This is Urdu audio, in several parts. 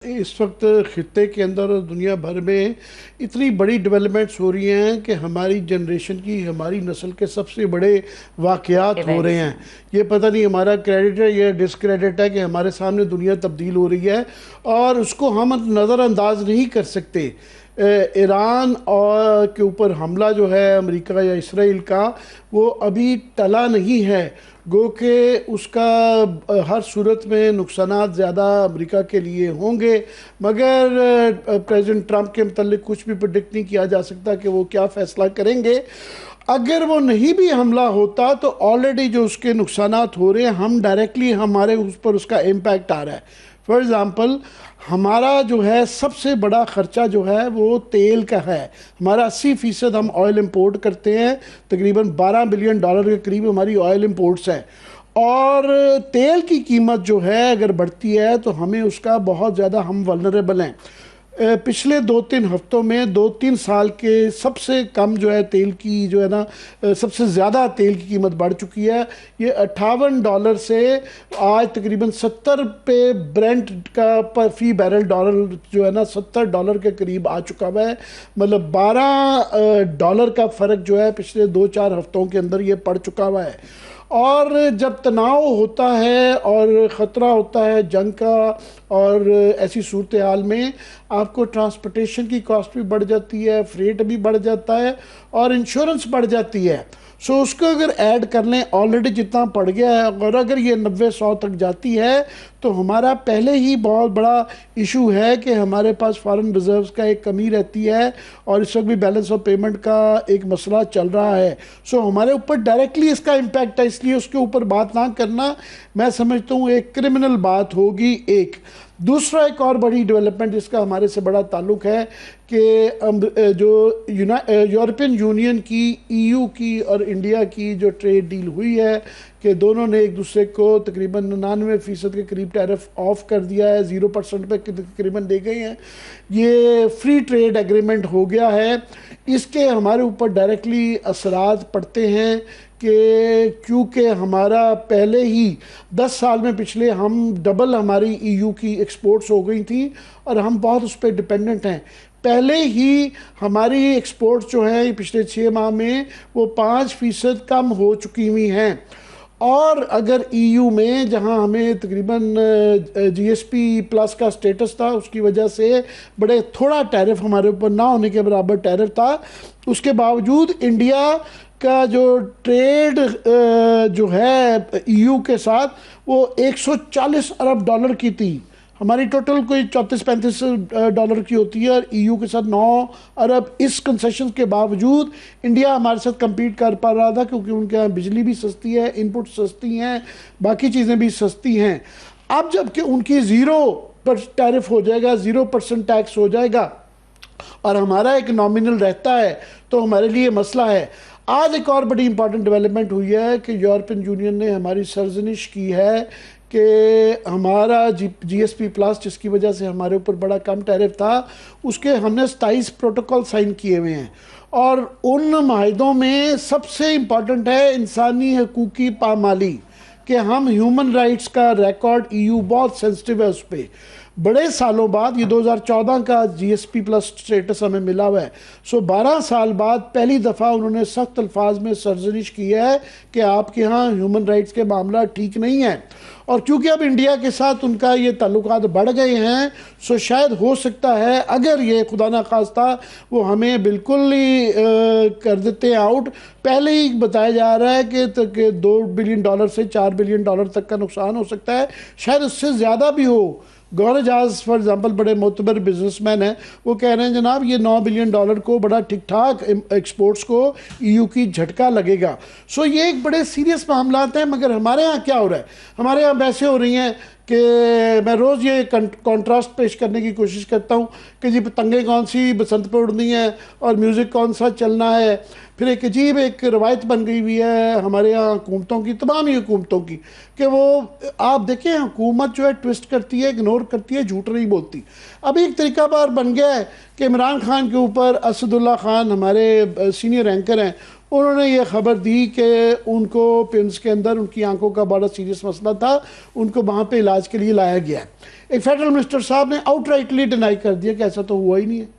اس وقت خطے کے اندر اور دنیا بھر میں اتنی بڑی ڈیولپمنٹس ہو رہی ہیں کہ ہماری جنریشن کی ہماری نسل کے سب سے بڑے واقعات ہو رہے ہیں. یہ پتہ نہیں ہمارا کریڈٹ ہے یا ڈس کریڈٹ ہے کہ ہمارے سامنے دنیا تبدیل ہو رہی ہے اور اس کو ہم نظر انداز نہیں کر سکتے. ایران کے اوپر حملہ جو ہے امریکہ یا اسرائیل کا وہ ابھی ٹلا نہیں ہے، گو کہ اس کا ہر صورت میں نقصانات زیادہ امریکہ کے لیے ہوں گے، مگر پریزیڈنٹ ٹرمپ کے متعلق کچھ بھی پریڈکٹ نہیں کیا جا سکتا کہ وہ کیا فیصلہ کریں گے. اگر وہ نہیں بھی حملہ ہوتا تو آلریڈی جو اس کے نقصانات ہو رہے ہیں ہم ڈائریکٹلی ہمارے اس پر اس کا امپیکٹ آ رہا ہے. فار ایگزامپل ہمارا جو ہے سب سے بڑا خرچہ جو ہے وہ تیل کا ہے. ہمارا 80% ہم آئل امپورٹ کرتے ہیں، تقریباً $12 بلین کے قریب ہماری آئل امپورٹس ہیں، اور تیل کی قیمت جو ہے اگر بڑھتی ہے تو ہمیں اس کا بہت زیادہ ہم ولنریبل ہیں. پچھلے 2-3 ہفتوں میں 2-3 سال کے سب سے کم جو ہے تیل کی جو ہے نا سب سے زیادہ تیل کی قیمت بڑھ چکی ہے. یہ $58 سے آج تقریباً 70 پہ برنٹ کا فی بیرل ڈالر جو ہے نا $70 کے قریب آ چکا ہوا ہے. مطلب $12 کا فرق جو ہے پچھلے 2-4 ہفتوں کے اندر یہ پڑ چکا ہوا ہے. اور جب تناؤ ہوتا ہے اور خطرہ ہوتا ہے جنگ کا اور ایسی صورتحال میں آپ کو ٹرانسپورٹیشن کی کاسٹ بھی بڑھ جاتی ہے، فریٹ بھی بڑھ جاتا ہے اور انشورنس بڑھ جاتی ہے. سو اس کو اگر ایڈ کر لیں آلریڈی جتنا پڑ گیا ہے، اور اگر یہ 90-100 تک جاتی ہے تو ہمارا پہلے ہی بہت بڑا ایشو ہے کہ ہمارے پاس فارن ریزروز کا ایک کمی رہتی ہے اور اس وقت بھی بیلنس آف پیمنٹ کا ایک مسئلہ چل رہا ہے. سو ہمارے اوپر ڈائریکٹلی اس کا امپیکٹ ہے، اس لیے اس کے اوپر بات نہ کرنا میں سمجھتا ہوں ایک کرمنل بات ہوگی. دوسرا ایک اور بڑی ڈیولپمنٹ جس کا ہمارے سے بڑا تعلق ہے کہ جو یورپین یونین کی EU کی اور انڈیا کی جو ٹریڈ ڈیل ہوئی ہے کہ دونوں نے ایک دوسرے کو تقریباً 99% کے قریب ٹیرف آف کر دیا ہے، 0% پہ تقریباً دے گئے ہیں. یہ فری ٹریڈ ایگریمنٹ ہو گیا ہے. اس کے ہمارے اوپر ڈائریکٹلی اثرات پڑتے ہیں کہ کیونکہ ہمارا پہلے ہی 10 سال میں پچھلے ہم ڈبل ہماری EU کی ایکسپورٹس ہو گئی تھیں اور ہم بہت اس پہ ڈیپینڈنٹ ہیں. پہلے ہی ہماری ایکسپورٹس جو ہیں پچھلے 6 ماہ میں وہ 5% کم ہو چکی ہوئی ہیں. اور اگر EU میں جہاں ہمیں تقریباً GSP پلس کا سٹیٹس تھا، اس کی وجہ سے بڑے تھوڑا ٹیرف ہمارے اوپر نہ ہونے کے برابر ٹیرف تھا، اس کے باوجود انڈیا کا جو ٹریڈ جو ہے EU کے ساتھ وہ $140 ارب کی تھی. ہماری ٹوٹل کوئی $34-35 کی ہوتی ہے اور EU کے ساتھ 9 ارب. اس کنسیشن کے باوجود انڈیا ہمارے ساتھ کمپیٹ کر پا رہا تھا کیونکہ ان کے یہاں بجلی بھی سستی ہے، انپٹ سستی ہیں، باقی چیزیں بھی سستی ہیں. اب جب کہ ان کی 0 ٹیرف ہو جائے گا، 0% ٹیکس ہو جائے گا اور ہمارا ایک نامینل رہتا ہے تو ہمارے لیے مسئلہ ہے. آج ایک اور بڑی امپورٹنٹ ڈیولپمنٹ ہوئی ہے کہ یورپین یونین نے ہماری سرزنش کی ہے کہ ہمارا GSP پلس جس کی وجہ سے ہمارے اوپر بڑا کم ٹیرف تھا، اس کے ہم نے 27 پروٹوکول سائن کیے ہوئے ہیں، اور ان معاہدوں میں سب سے امپورٹنٹ ہے انسانی حقوق کی پامالی، کہ ہم ہیومن رائٹس کا ریکارڈ EU بہت سینسٹیو ہے اس پہ. بڑے سالوں بعد یہ 2014 کا GSP پلس سٹیٹس ہمیں ملا ہوا ہے. سو 12 سال بعد پہلی دفعہ انہوں نے سخت الفاظ میں سرزنش کی ہے کہ آپ کے ہاں ہیومن رائٹس کے معاملہ ٹھیک نہیں ہیں. اور کیونکہ اب انڈیا کے ساتھ ان کا یہ تعلقات بڑھ گئے ہیں، سو شاید ہو سکتا ہے اگر یہ خدا نخواستہ وہ ہمیں بالکل ہی کر دیتے ہیں آؤٹ. پہلے ہی بتایا جا رہا ہے کہ $2 بلین سے $4 بلین تک کا نقصان ہو سکتا ہے، شاید اس سے زیادہ بھی ہو. گور اعجاز فار ایگزامپل بڑے معتبر بزنس مین ہیں، وہ کہہ رہے ہیں جناب یہ $9 بلین کو بڑا ٹھیک ٹھاک ایکسپورٹس کو EU کی جھٹکا لگے گا. سو یہ ایک بڑے سیریس معاملات ہیں. مگر ہمارے ہاں کیا ہو رہا ہے؟ ہمارے ہاں بحثیں ہو رہی ہیں کہ میں روز یہ کنٹراسٹ پیش کرنے کی کوشش کرتا ہوں کہ جی پتنگیں کون سی بسنت پہ اڑنی ہیں اور میوزک کون سا چلنا ہے. پھر ایک عجیب ایک روایت بن گئی ہوئی ہے ہمارے یہاں حکومتوں کی، تمام ہی حکومتوں کی، کہ وہ آپ دیکھیں حکومت جو ہے ٹوسٹ کرتی ہے، اگنور کرتی ہے، جھوٹ نہیں بولتی. اب ایک طریقہ بار بن گیا ہے کہ عمران خان کے اوپر اسد اللہ خان ہمارے سینئر اینکر ہیں، انہوں نے یہ خبر دی کہ ان کو پنس کے اندر ان کی آنکھوں کا بڑا سیریس مسئلہ تھا, ان کو وہاں پہ علاج کے لیے لایا گیا ہے. ایک فیڈرل منسٹر صاحب نے آؤٹ رائٹلی ڈینائی کر دیا کہ ایسا تو ہوا ہی نہیں ہے.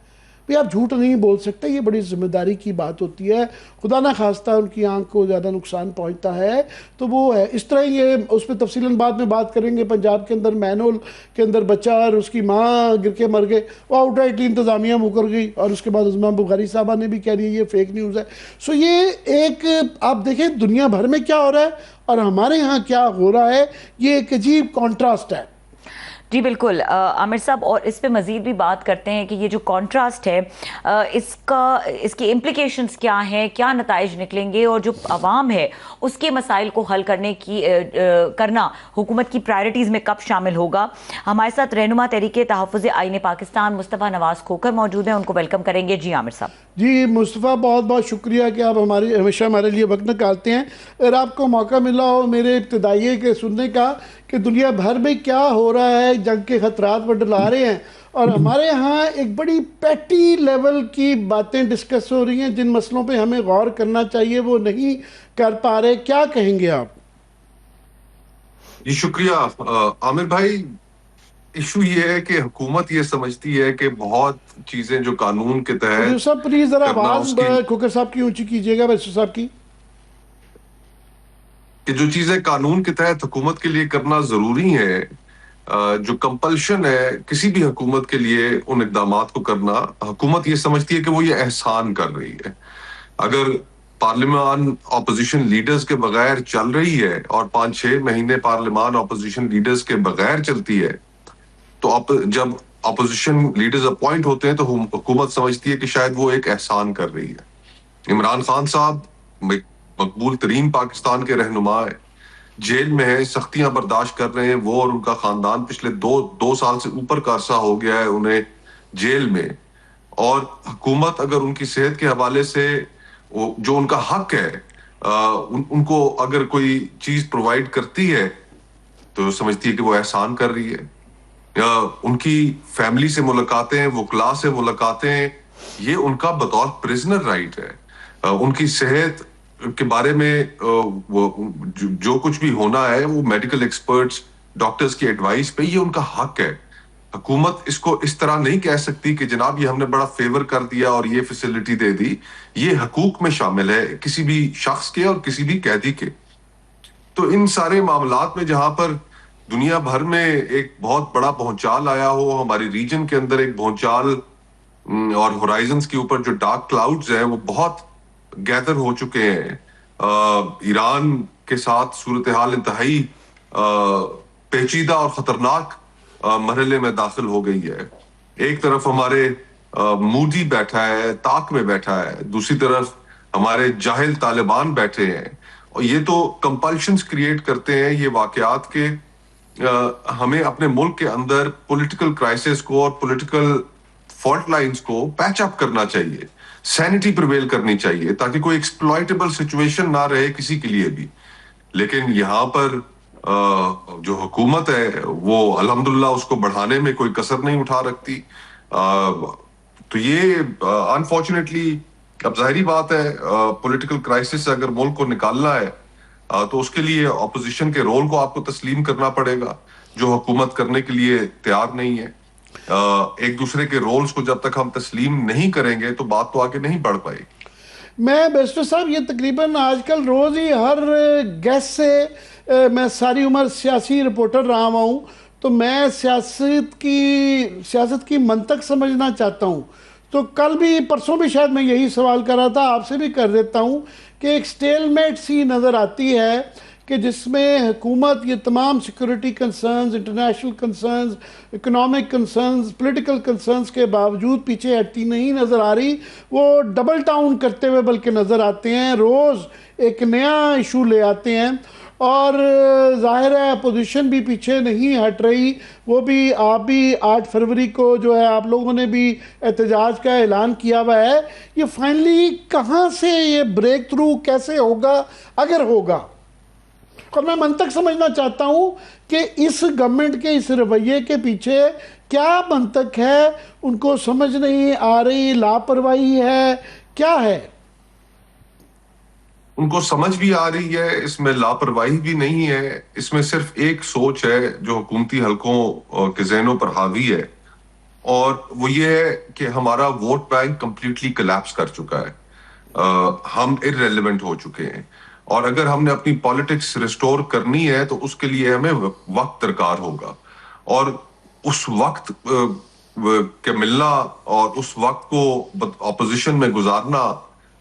بھئی آپ جھوٹ نہیں بول سکتے, یہ بڑی ذمہ داری کی بات ہوتی ہے. خدا نہ خواستہ ان کی آنکھ کو زیادہ نقصان پہنچتا ہے تو وہ ہے اس طرح. یہ اس پہ تفصیلاً بعد میں بات کریں گے. پنجاب کے اندر مینول کے اندر بچہ اور اس کی ماں گر کے مر گئے, وہ آؤٹ رائٹلی انتظامیہ مکر گئی, اور اس کے بعد عظمیٰ بخاری صاحبہ نے بھی کہہ دیا یہ فیک نیوز ہے. سو یہ ایک آپ دیکھیں دنیا بھر میں کیا ہو رہا ہے اور ہمارے ہاں کیا ہو رہا ہے, یہ ایک عجیب کانٹراسٹ ہے. جی بالکل عامر صاحب, اور اس پہ مزید بھی بات کرتے ہیں کہ یہ جو کانٹراسٹ ہے اس کی امپلیکیشنز کیا ہیں, کیا نتائج نکلیں گے, اور جو عوام ہے اس کے مسائل کو حل کرنا حکومت کی پرائرٹیز میں کب شامل ہوگا. ہمارے ساتھ رہنما تحریک تحفظ آئین پاکستان مصطفیٰ نواز کھوکھر موجود ہیں, ان کو ویلکم کریں گے. جی عامر صاحب. جی مصطفیٰ, بہت بہت شکریہ کہ آپ ہمیشہ ہمارے لیے وقت نکالتے ہیں. اگر آپ کو موقع ملا ہو میرے ابتدائیے کے سننے کا کہ دنیا بھر میں کیا ہو رہا ہے, جنگ کے خطرات منڈلا رہے ہیں, اور ہمارے ہاں ایک بڑی پیٹی لیول کی باتیں ڈسکس ہو رہی ہیں جن مسئلوں پہ ہمیں غور کرنا چاہیے, وہ نہیں کر پا رہے. کیا کہیں گے آپ؟ جی شکریہ عامر بھائی. ایشو یہ ہے کہ حکومت یہ سمجھتی ہے کہ بہت چیزیں جو قانون کے تحت سب پلیز ذرا کرنا آواز اس کی کھوکھر صاحب کی اونچی کیجیے گا, ویسو صاحب کی, کہ جو چیزیں قانون کے تحت حکومت کے لیے کرنا ضروری ہے, جو کمپلشن ہے کسی بھی حکومت کے لیے ان اقدامات کو کرنا, حکومت یہ سمجھتی ہے کہ وہ یہ احسان کر رہی ہے. اگر پارلیمان اپوزیشن لیڈرز کے بغیر چل رہی ہے اور 5-6 مہینے پارلیمان اپوزیشن لیڈرز کے بغیر چلتی ہے, تو جب اپوزیشن لیڈرز اپوائنٹ ہوتے ہیں تو حکومت سمجھتی ہے کہ شاید وہ ایک احسان کر رہی ہے. عمران خان صاحب مقبول ترین پاکستان کے رہنما ہیں, جیل میں ہیں, سختیاں برداشت کر رہے ہیں. وہ اور ان کا خاندان پچھلے دو سال سے اوپر کا عرصہ ہو گیا ہے انہیں جیل میں, اور حکومت اگر ان کی صحت کے حوالے سے جو ان کا حق ہے ان کو اگر کوئی چیز پرووائڈ کرتی ہے تو سمجھتی ہے کہ وہ احسان کر رہی ہے. ان کی فیملی سے ملاقاتیں, وکلاء سے ملاقاتیں, یہ ان کا بطور پرزنر رائٹ ہے. ان کی صحت کے بارے میں جو کچھ بھی ہونا ہے وہ میڈیکل ایکسپرٹس, ڈاکٹرز کی ایڈوائس پہ, یہ ان کا حق ہے. حکومت اس کو اس طرح نہیں کہہ سکتی کہ جناب یہ ہم نے بڑا فیور کر دیا اور یہ فیسلٹی دے دی. یہ حقوق میں شامل ہے کسی بھی شخص کے اور کسی بھی قیدی کے. تو ان سارے معاملات میں جہاں پر دنیا بھر میں ایک بہت بڑا بھونچال آیا ہو, ہماری ریجن کے اندر ایک بھونچال, اور ہورائزنز کے اوپر جو ڈارک کلاؤڈز ہیں وہ بہت گیدر ہو چکے ہیں. ایران کے ساتھ صورتحال انتہائی پیچیدہ اور خطرناک مرحلے میں داخل ہو گئی ہے. ایک طرف ہمارے مودی بیٹھا ہے, طاق میں بیٹھا ہے, دوسری طرف ہمارے جاہل طالبان بیٹھے ہیں, اور یہ تو کمپلشنز کریٹ کرتے ہیں یہ واقعات کے ہمیں اپنے ملک کے اندر پولیٹیکل کرائسس کو اور پولیٹیکل فالٹ لائنز کو پیچ اپ کرنا چاہیے, سینٹی پریویل کرنی چاہیے تاکہ کوئی ایکسپلائٹیبل سچویشن نہ رہے کسی کے لیے بھی. لیکن یہاں پر جو حکومت ہے وہ الحمدللہ اس کو بڑھانے میں کوئی کسر نہیں اٹھا رکھتی. تو یہ انفارچونیٹلی اب ظاہری بات ہے, پولیٹیکل کرائسس سے اگر ملک کو نکالنا ہے تو اس کے لیے اپوزیشن کے رول کو آپ کو تسلیم کرنا پڑے گا, جو حکومت کرنے کے لیے تیار نہیں ہے. ایک دوسرے کے رولز کو جب تک ہم تسلیم نہیں کریں گے تو بات تو آگے نہیں بڑھ پائے گی. میں بیسٹر صاحب یہ تقریباً آج کل روز ہی ہر گیسٹ سے میں ساری عمر سیاسی رپورٹر رہا ہوں, تو میں سیاست کی منطق سمجھنا چاہتا ہوں. تو کل بھی پرسوں بھی شاید میں یہی سوال کر رہا تھا, آپ سے بھی کر دیتا ہوں کہ ایک سٹیل میٹ سی نظر آتی ہے کہ جس میں حکومت یہ تمام security concerns, international concerns, economic concerns, political concerns کے باوجود پیچھے ہٹتی نہیں نظر آ رہی. وہ ڈبل ٹاؤن کرتے ہوئے بلکہ نظر آتے ہیں, روز ایک نیا ایشو لے آتے ہیں, اور ظاہر ہے اپوزیشن بھی پیچھے نہیں ہٹ رہی. وہ بھی آپ بھی 8 فروری کو جو ہے آپ لوگوں نے بھی احتجاج کا اعلان کیا ہوا ہے. یہ فائنلی کہاں سے یہ بریک تھرو کیسے ہوگا اگر ہوگا؟ اور میں منطق سمجھنا چاہتا ہوں کہ اس گورنمنٹ کے اس رویے کے پیچھے کیا منطق ہے, ان کو سمجھ نہیں آ رہی, لاپرواہی ہے, کیا ہے؟ ان کو سمجھ بھی آ رہی ہے، اس میں لاپرواہی بھی نہیں ہے، اس میں صرف ایک سوچ ہے جو حکومتی حلقوں کے ذہنوں پر حاوی ہے، اور وہ یہ ہے کہ ہمارا ووٹ بینک کمپلیٹلی کلیپس کر چکا ہے، ہم ارریلیونٹ ہو چکے ہیں، اور اگر ہم نے اپنی پالیٹکس ریسٹور کرنی ہے تو اس کے لیے ہمیں وقت درکار ہوگا، اور اس وقت کے ملنا اور اس وقت کو اپوزیشن میں گزارنا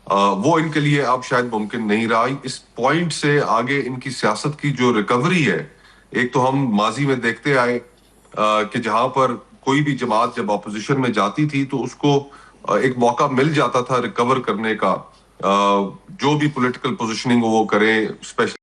وہ ان کے لیے اب شاید ممکن نہیں رہا۔ اس پوائنٹ سے آگے ان کی سیاست کی جو ریکوری ہے، ایک تو ہم ماضی میں دیکھتے آئے کہ جہاں پر کوئی بھی جماعت جب اپوزیشن میں جاتی تھی تو اس کو ایک موقع مل جاتا تھا ریکور کرنے کا، جو بھی پولیٹیکل پوزیشننگ وہ کریں، اسپیشلی